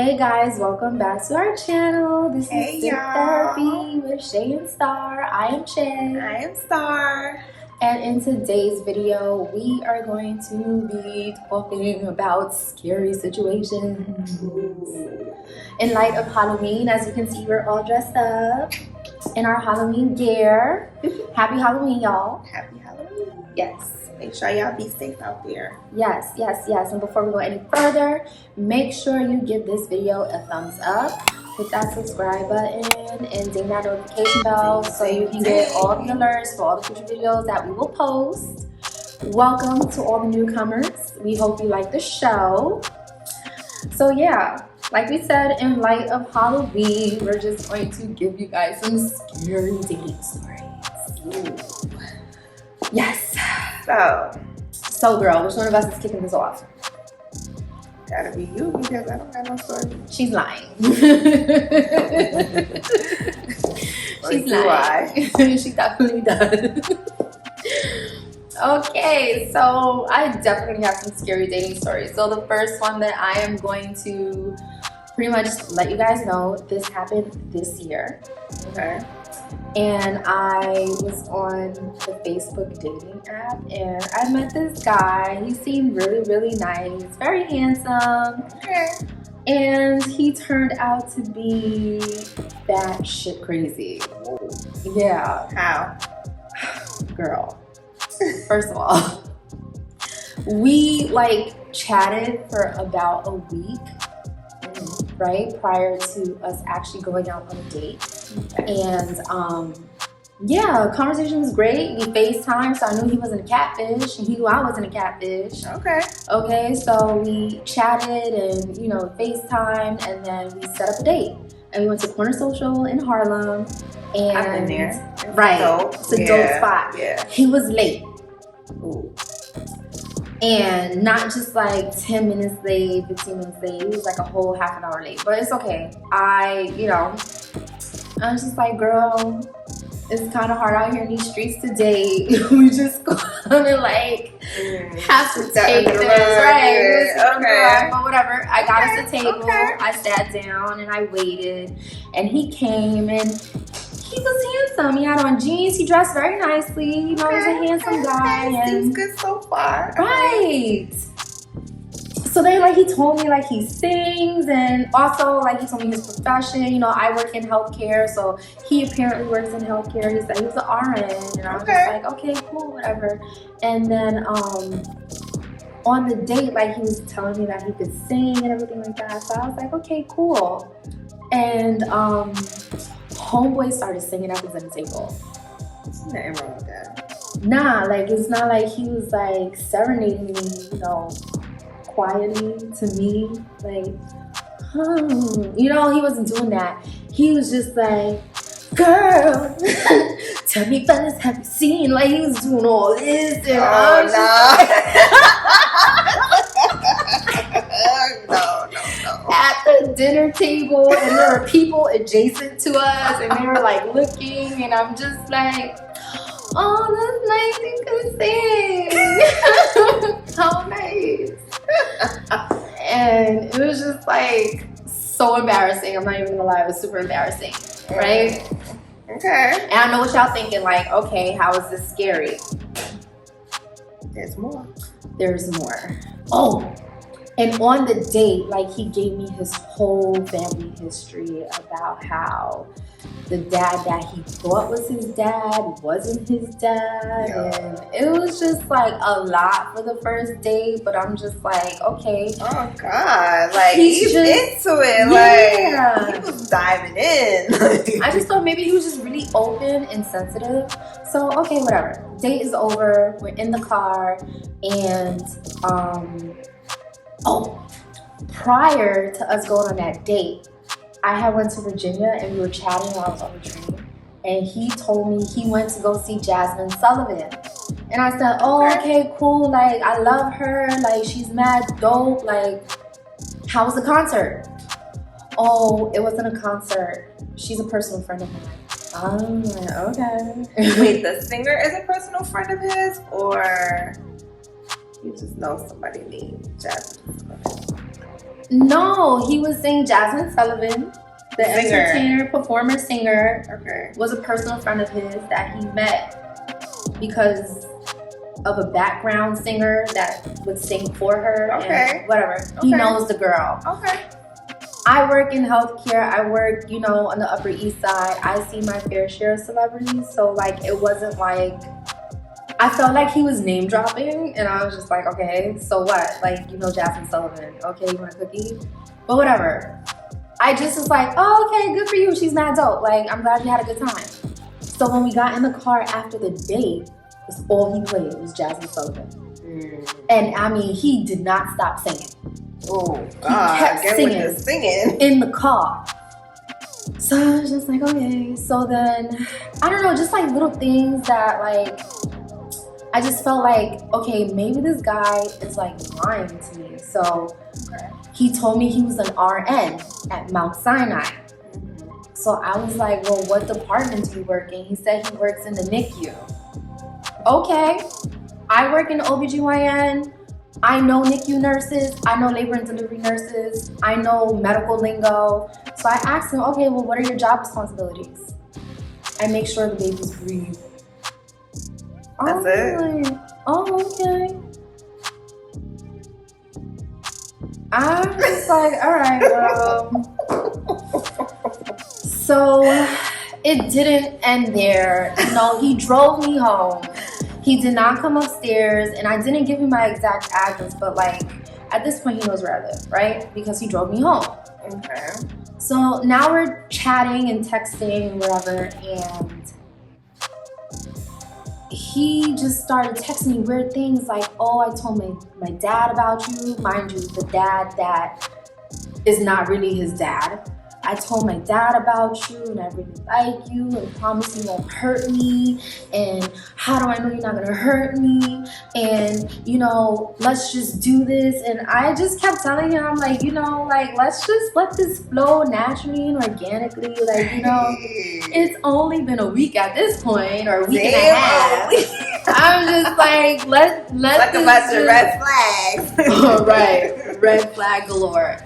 Hey guys, welcome back to our channel. This is Siptherapy with Shay and Starr. I am Shay. I am Starr. And in today's video, we are going to be talking about scary situations. Ooh. In light of Halloween, as you can see, we're all dressed up in our Halloween gear. Happy Halloween, y'all. Happy Halloween. Yes. Make sure y'all be safe out there. Yes. And before we go any further, make sure you give this video a thumbs up, hit that subscribe button, and ding that notification bell so you can get all the alerts for all the future videos that we will post. Welcome to all the newcomers. We hope you like the show. So yeah, like we said, in light of Halloween, we're just going to give you guys some scary dating stories. Ooh. Yes. So girl, which one of us is kicking this off? gotta be you because I don't got no story. She's lying. She's lying. She definitely does. Okay, so I definitely have some scary dating stories. So the first one that I am going to pretty much let you guys know, this happened this year. Okay. And I was on the Facebook dating app and I met this guy. He seemed really, really nice, very handsome. Okay. And he turned out to be batshit crazy. Whoa. Yeah. How? Girl. First of all, we chatted for about a week, right? Prior to us actually going out on a date. Okay. And yeah, conversation was great. We FaceTime, so I knew he wasn't a catfish, and he knew I wasn't a catfish. Okay. So we chatted and FaceTime, and then we set up a date. And we went to Corner Social in Harlem. And I've been there. It's a dope spot. Yeah. He was late. Ooh. And not just 10 minutes late, 15 minutes late. He was a whole half an hour late. But it's okay. I was just like, girl, it's kind of hard out here in these streets to date. We just gonna have to take this, right? Yeah. Okay. But whatever. I got us a table. Okay. I sat down and I waited. And he came and he was handsome. He had on jeans. He dressed very nicely. He was a handsome guy. Okay. And Seems good so far. right. So then he told me he sings, and also he told me his profession. I work in healthcare, so he apparently works in healthcare. He said he was an RN, and I was just like, okay, cool, whatever. And then on the date, he was telling me that he could sing and everything like that. So I was like, okay, cool. And homeboy started singing at the dinner table. There's nothing wrong with that. Nah, it's not like he was serenading me, quietly to me, he wasn't doing that. He was just like, girl, tell me fellas, have you seen? He was doing all this, and I was No. at the dinner table, and there were people adjacent to us, and they were looking, and I'm just like, oh, that's nice, you can sing. How nice. And it was just so embarrassing. I'm not even gonna lie, it was super embarrassing, right? Okay. And I know what y'all thinking, okay, how is this scary? There's more. There's more. Oh, and on the date, he gave me his whole family history about how the dad that he thought was his dad wasn't his dad. Yeah. And it was just a lot for the first date, but I'm just okay. Oh God, he's just into it. Yeah. He was diving in. I just thought maybe he was just really open and sensitive. So okay, whatever. Date is over. We're in the car, and prior to us going on that date, I had went to Virginia and we were chatting while I was on the train, and he told me he went to go see Jasmine Sullivan. And I said, oh, okay, cool, I love her, she's mad dope, how was the concert? Oh, it wasn't a concert. She's a personal friend of mine. Oh, okay. Wait, the singer is a personal friend of his, or you just know somebody named Jasmine? No, he was saying Jasmine Sullivan, the Singer. entertainer, performer, singer, Okay. was a personal friend of his that he met because of a background singer that would sing for her. Okay. And whatever. He knows the girl. Okay. I work in healthcare. I work, you know, on the Upper East Side. I see my fair share of celebrities. So, like, it wasn't like, I felt like he was name dropping. And I was just like, okay, so what? Like, you know, Jasmine Sullivan. Okay, you want a cookie? But whatever. I just was like, oh, okay, good for you. She's mad dope. Like, I'm glad you had a good time. So when we got in the car after the date, that's all he played was Jasmine Sullivan. And I mean, he did not stop singing. Oh, He kept singing in the car. So I was just like, okay. So then, I don't know, just like little things that like, I just felt like, okay, maybe this guy is like lying to me. So he told me he was an RN at Mount Sinai. So I was like, well, what department do you work in? He said he works in the NICU. Okay, I work in OBGYN. I know NICU nurses. I know labor and delivery nurses. I know medical lingo. So I asked him, okay, well, what are your job responsibilities? I make sure the babies breathe. That's it? Like, oh, okay. I'm just like, all right, well. So it didn't end there. No, he drove me home. He did not come upstairs, and I didn't give him my exact address, but like at this point he knows where I live, right? Because he drove me home. Okay. So now we're chatting and texting and whatever, and he just started texting me weird things like, oh, I told my dad about you. Mind you, the dad that is not really his dad. I told my dad about you and I really like you and promise you won't hurt me. And how do I know you're not gonna hurt me? And, you know, let's just do this. And I just kept telling him, I'm like, you know, like, let's just let this flow naturally and organically. Like, you know, it's only been a week at this point, or a week and a half. I'm just like, let's like a bunch of red flags. Oh, right, red flag galore.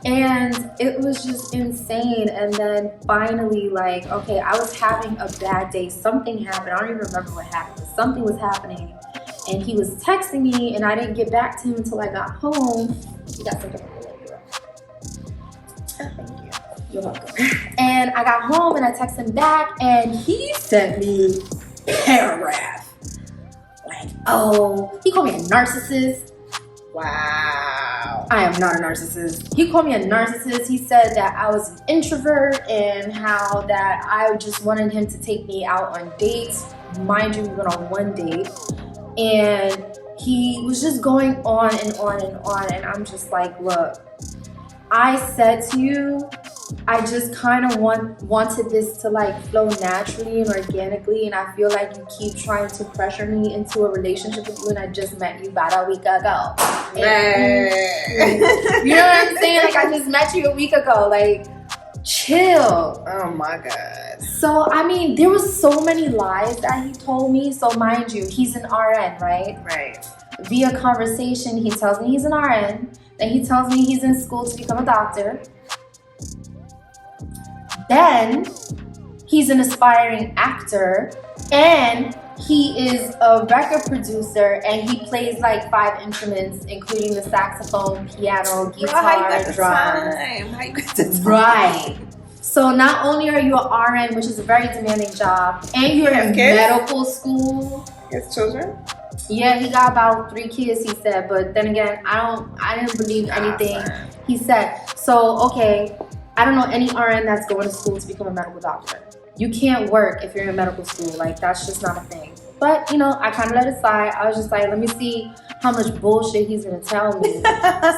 And it was just insane. And then finally, like, okay, I was having a bad day. Something happened. I don't even remember what happened, but something was happening. And he was texting me, and I didn't get back to him until I got home. You got something for me, girl. Thank you. You're welcome. And I got home, and I texted him back, and he sent me a paragraph. Like, oh, he called me a narcissist. Wow. I am not a narcissist. He called me a narcissist. He said that I was an introvert and how that I just wanted him to take me out on dates. Mind you, we went on one date. And he was just going on and on and on. And I'm just like, look, I said to you, I just kind of wanted this to like flow naturally and organically, and I feel like you keep trying to pressure me into a relationship with you, and I just met you about a week ago. You know what I'm saying? Like, I just met you a week ago. Like, chill. Oh my God. So, I mean, there was so many lies that he told me. So, mind you, he's an RN, right? Right. Via conversation, he tells me he's an RN. Then he tells me he's in school to become a doctor. Then he's an aspiring actor, and he is a record producer, and he plays like 5 instruments, including the saxophone, piano, guitar, drums. How you got the time? Right. So not only are you an RN, which is a very demanding job, and you're in kids? medical school. His children? Yeah, he got about 3 kids, he said. But then again, I didn't believe anything he said. So, okay, I don't know any RN that's going to school to become a medical doctor. You can't work if you're in medical school. Like, that's just not a thing. But, you know, I kind of let it slide. I was just like, let me see how much bullshit he's going to tell me.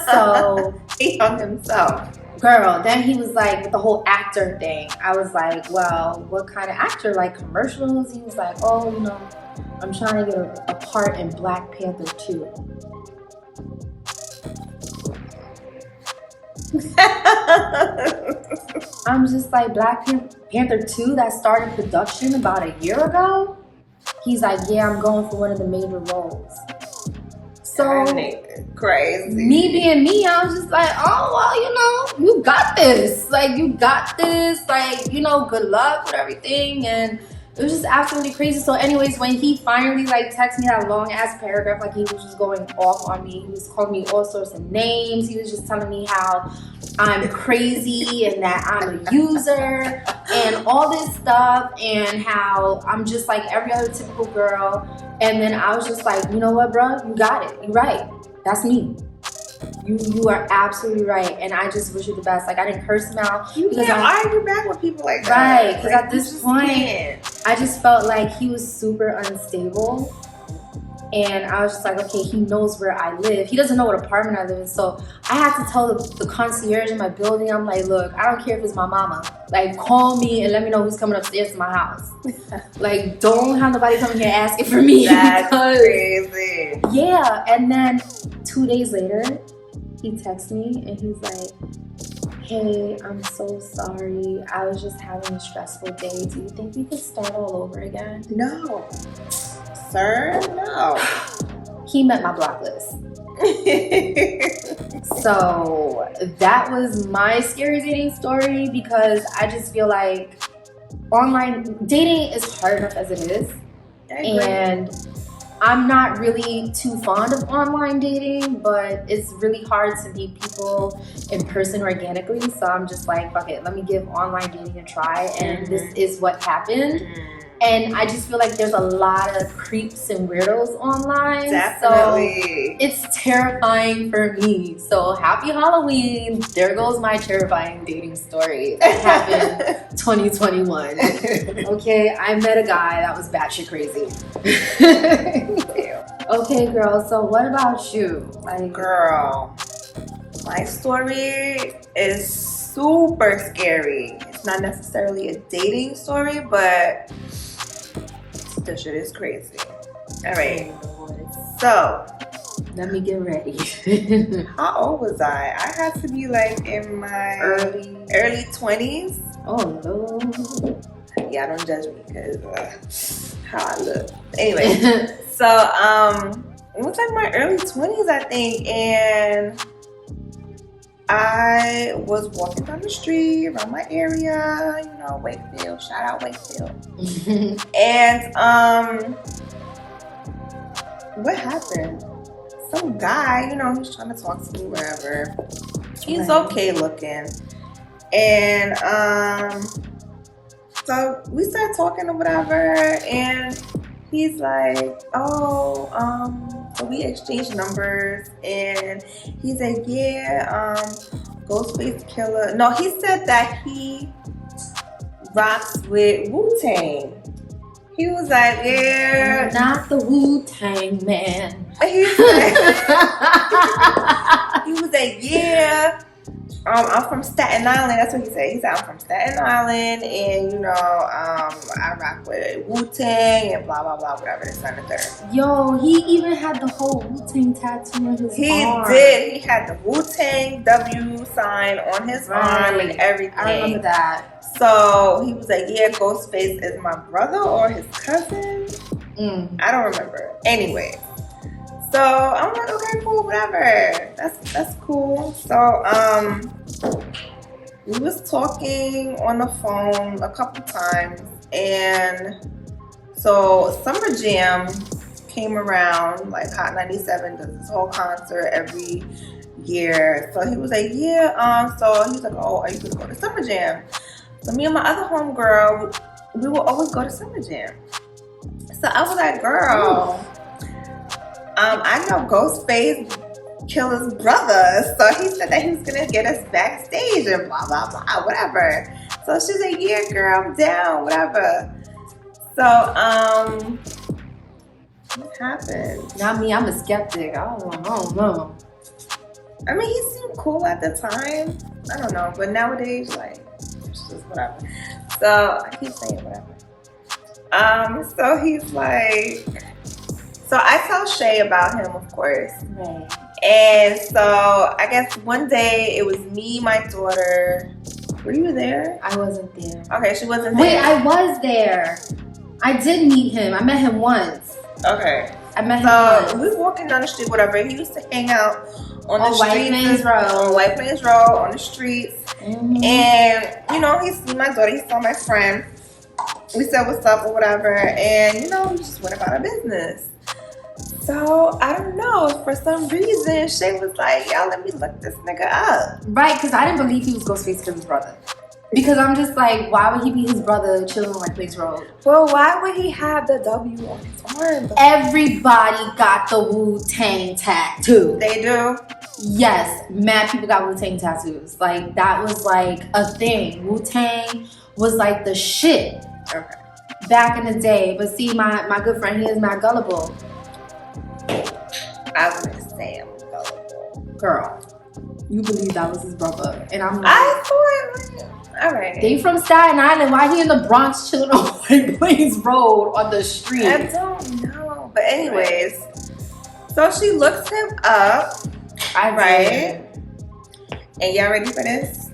So, He hung himself. girl, then he was like, with the whole actor thing. I was like, well, what kind of actor? Like commercials? He was like, oh, you know, I'm trying to get a part in Black Panther 2. I'm just like, Black Panther 2 that started production about a year ago? He's like, yeah, I'm going for one of the major roles. So crazy. Me being me, I was just like, oh well, you got this. Like you got this. Like good luck with everything. And it was just absolutely crazy. So anyways, when he finally like texted me that long ass paragraph, like he was just going off on me. He was calling me all sorts of names. He was just telling me how I'm crazy and that I'm a user and all this stuff, and how I'm just like every other typical girl. And then I was just like, you know what, bro? You got it. You're right. That's me. You are absolutely right, and I just wish you the best. Like I didn't curse him out. You can't argue back with people like that, right? Because like, at this point, I just felt like he was super unstable, and I was just like, okay, he knows where I live. He doesn't know what apartment I live in, so I had to tell the concierge in my building. I'm like, look, I don't care if it's my mama. Like, call me and let me know who's coming upstairs to my house. Like, don't have nobody coming here asking for me. That's crazy. Yeah, and then 2 days later, he texts me and he's like, hey, I'm so sorry. I was just having a stressful day. Do you think we could start all over again? No. Sir, no. He met my block list. So that was my scary dating story, because I just feel like online dating is hard enough as it is. And I'm not really too fond of online dating, but it's really hard to meet people in person organically. So I'm just like, fuck it, let me give online dating a try. And this is what happened. And I just feel like there's a lot of creeps and weirdos online. Definitely. So it's terrifying for me. So happy Halloween. There goes my terrifying dating story that happened 2021. Okay, I met a guy that was batshit crazy. Okay, girl, so what about you? Like, girl, my story is super scary. It's not necessarily a dating story, but this shit is crazy. All right, so let me get ready. how old was I? I had to be like in my early 20s. Oh no. Yeah, don't judge me because how I look. Anyway, so it was like my early 20s, I think, and I was walking down the street around my area, Wakefield, shout out Wakefield. And what happened? Some guy, he's trying to talk to me, whatever. He's okay looking. And so we started talking or whatever, and he's like, so we exchanged numbers, and he's like, Ghostface Killer. No, he said that he rocks with Wu-Tang. He was like, yeah. Not the Wu-Tang man. He was like, yeah. I'm from Staten Island. That's what he said. He said, I'm from Staten Island, and I rock with Wu-Tang and blah blah blah, whatever this and the third. Yo, he even had the whole Wu-Tang tattoo on his arm. He did. He had the Wu-Tang W sign on his arm and everything. I remember that. So he was like, yeah, Ghostface is my brother or his cousin. I don't remember. Anyway. So I'm like, okay, cool, whatever. That's cool. So we was talking on the phone a couple times, and so Summer Jam came around, like Hot 97 does this whole concert every year. So he was like, yeah, so he was like, oh, are you gonna go to Summer Jam? So me and my other homegirl, we will always go to Summer Jam. So I was like, girl, I know Ghostface Killer's brother, so he said that he was gonna get us backstage and blah blah blah, whatever. So she's like, yeah, girl, I'm down, whatever. So what happened? Not me, I'm a skeptic. I don't know. I mean, he seemed cool at the time. I don't know, but nowadays, like, it's just whatever. So I keep saying whatever. So he's like, so I tell Shay about him, of course. Right. And so I guess one day it was me, my daughter. Were you there? I wasn't there. Okay, she wasn't there. Wait, I was there. I did meet him. I met him once. Okay. I met him So once. we walking down the street, whatever. He used to hang out on the White streets, Plains Road. on White Plains Road, on the streets. And you know, he seen my daughter, he saw my friend. We said what's up or whatever, and you know, we just went about our business. So I don't know, for some reason, Shay was like, "Y'all, let me look this nigga up." Right, because I didn't believe he was Ghostface Killer's brother. Because I'm just like, why would he be his brother chilling on White Plains Road? Well, why would he have the W on his arm? Everybody got the Wu-Tang tattoo. They do. Yes, mad people got Wu-Tang tattoos. Like, that was like a thing. Wu-Tang was like the shit back in the day. But see, my good friend, he is mad gullible. I wouldn't say I'm gullible. Girl, you believe that was his brother. And I'm like, I thought, all right. they from Staten Island. Why he in the Bronx chilling on White Plains Road on the street? I don't know. But anyways, so she looks him up. Right? And y'all ready for this?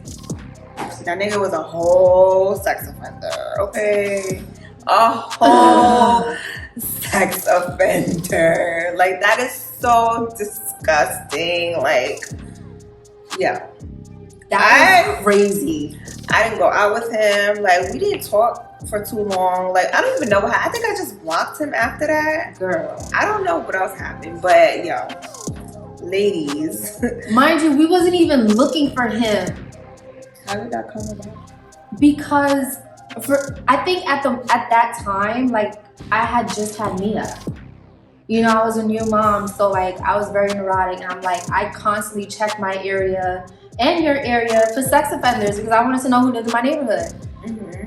That nigga was a whole sex offender, okay? A whole sex offender. Like, that is so disgusting. Like, yeah. That's crazy. I didn't go out with him. Like, we didn't talk for too long. Like, I don't even know how. I think I just blocked him after that. Girl. I don't know what else happened, but yo. Ladies. Mind you, we wasn't even looking for him. How did that come about? Because I think at that time, like, I had just had Mia. You know, I was a new mom, so like I was very neurotic, and I'm like, I constantly checked my area and your area for sex offenders because I wanted to know who lived in my neighborhood.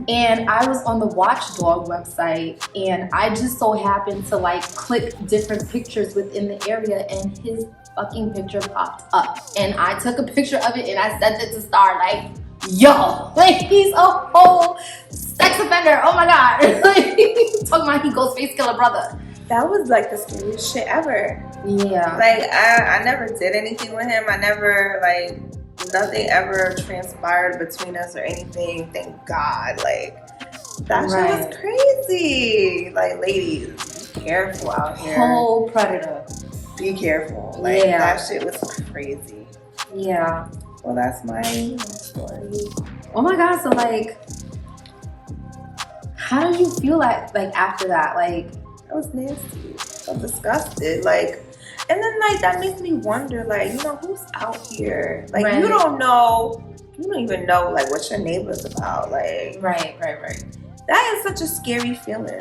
And I was on the Watchdog website, and I just so happened to like click different pictures within the area, and his fucking picture popped up. And I took a picture of it and I sent it to Starr, like, yo, like, he's a whole sex offender. Oh my God. Like, talking about he Ghostface Killer brother. That was like the scariest shit ever. Yeah. Like, I never did anything with him. I never, like, nothing ever transpired between us or anything. Thank God. Like, that shit was crazy. Like, ladies, be careful out here. Whole predator. Be careful. Like, that shit was crazy. Yeah. Well, that's my story. Oh my God. So, like, how did you feel like after that? Like, that was nasty. I'm disgusted. Like, and then like that makes me wonder, like, you know, who's out here? Like, you don't even know like what your neighbor's about. Like, right. That is such a scary feeling.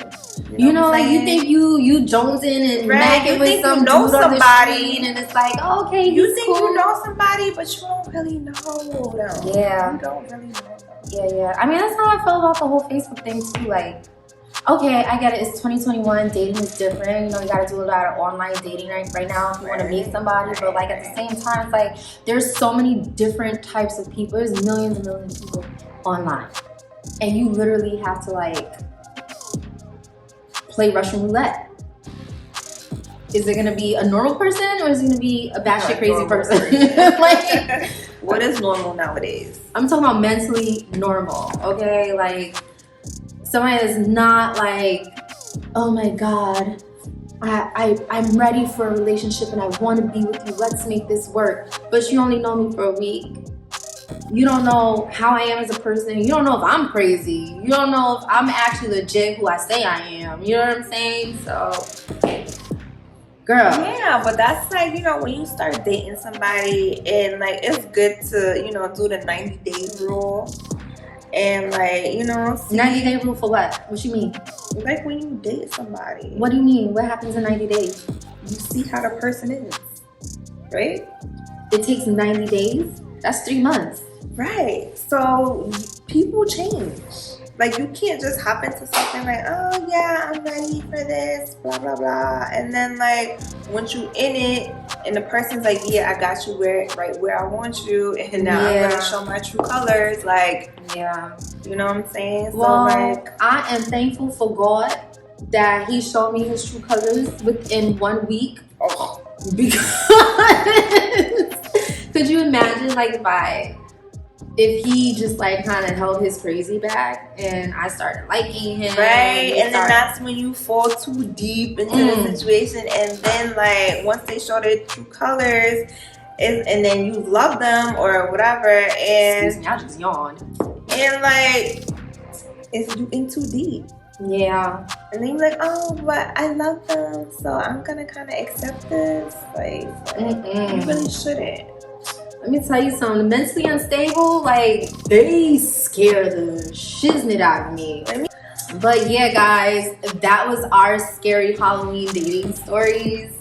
You know, like, you think you jonesing and macking with some dude on the street, and it's like, oh, okay, you think cool. you know somebody, but you don't really know them. Yeah. You don't really know them. Yeah. I mean, that's how I felt about the whole Facebook thing too. Like, okay, I get it. It's 2021. Dating is different. You know, you got to do a lot of online dating right now if you want to meet somebody. But like at the same time, it's like there's so many different types of people. There's millions and millions of people online, and you literally have to like play Russian roulette. Is it gonna be a normal person or is it gonna be a batshit crazy person? Like, what is normal nowadays? I'm talking about mentally normal. Okay, like. Somebody that's not like, oh my God, I'm ready for a relationship and I want to be with you. Let's make this work. But you only know me for a week. You don't know how I am as a person. You don't know if I'm crazy. You don't know if I'm actually legit who I say I am. You know what I'm saying? So, girl. Yeah, but that's like, you know, when you start dating somebody and like, it's good to, you know, do the 90-day rule. And like, you know, 90-day rule for what? What you mean? Like when you date somebody. What do you mean? What happens in 90 days? You see how the person is, right? It takes 90 days? That's 3 months. Right. So people change. Like, you can't just hop into something like, oh yeah, I'm ready for this, blah blah blah, and then like once you in it and the person's like, yeah, I got you right where I want you, and now I'm gonna show my true colors. Like, yeah, you know what I'm saying? Well, so like, I am thankful for God that He showed me His true colors within 1 week. Because could you imagine, like, if I if he just like kind of held his crazy back and I started liking him, right? And then that's when you fall too deep into the situation, and then like once they show their true colors, and then you love them or whatever, and excuse me, I just yawned. And like, it's you in too deep. Yeah. And then you're like, oh, but I love them, so I'm gonna kind of accept this. Like you really shouldn't. Let me tell you something. Mentally unstable, like they scare the shiznit out of me. But yeah, guys, that was our scary Halloween dating stories.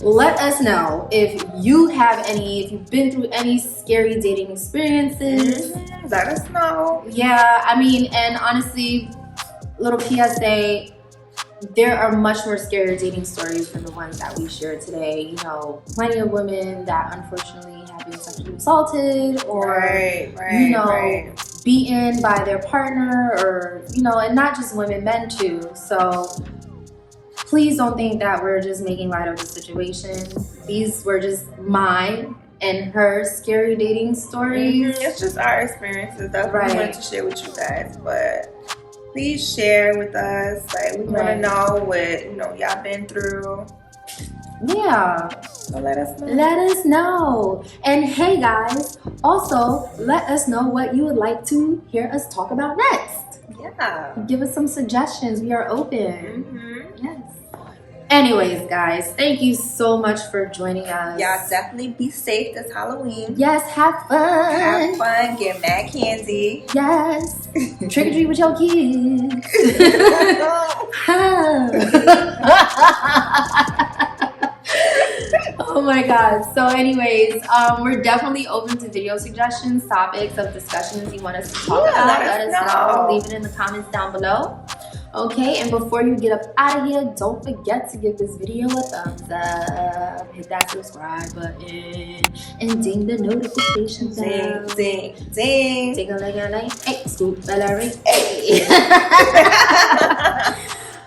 Let us know if you have any, if you've been through any scary dating experiences. Let us know. Yeah, I mean, and honestly, little PSA, there are much more scary dating stories than the ones that we shared today. You know, plenty of women that unfortunately have been sexually assaulted or, beaten by their partner, or, and not just women, men too. So please don't think that we're just making light of the situation. These were just mine and her scary dating stories. It's just our experiences. That's what we wanted to share with you guys. But please share with us. Like, we want to know what y'all been through. Yeah. So let us know. Let us know. And hey guys, also let us know what you would like to hear us talk about next. Yeah. Give us some suggestions. We are open. Yes. Anyways, guys, thank you so much for joining us. Y'all definitely be safe this Halloween. Yes, have fun. Have fun. Get mad candy. Yes. Trick or treat with your kids. Oh my God. So anyways, we're definitely open to video suggestions, topics of discussions you want us to talk about. Let us know. Leave it in the comments down below. Okay, and before you get up out of here, don't forget to give this video a thumbs up, hit that subscribe button, and ding the notification bell. Ding, ding, ding. Ding a ling a ling. Hey, scoop bella ring. Hey.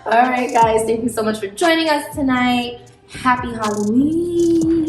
All right, guys, thank you so much for joining us tonight. Happy Halloween.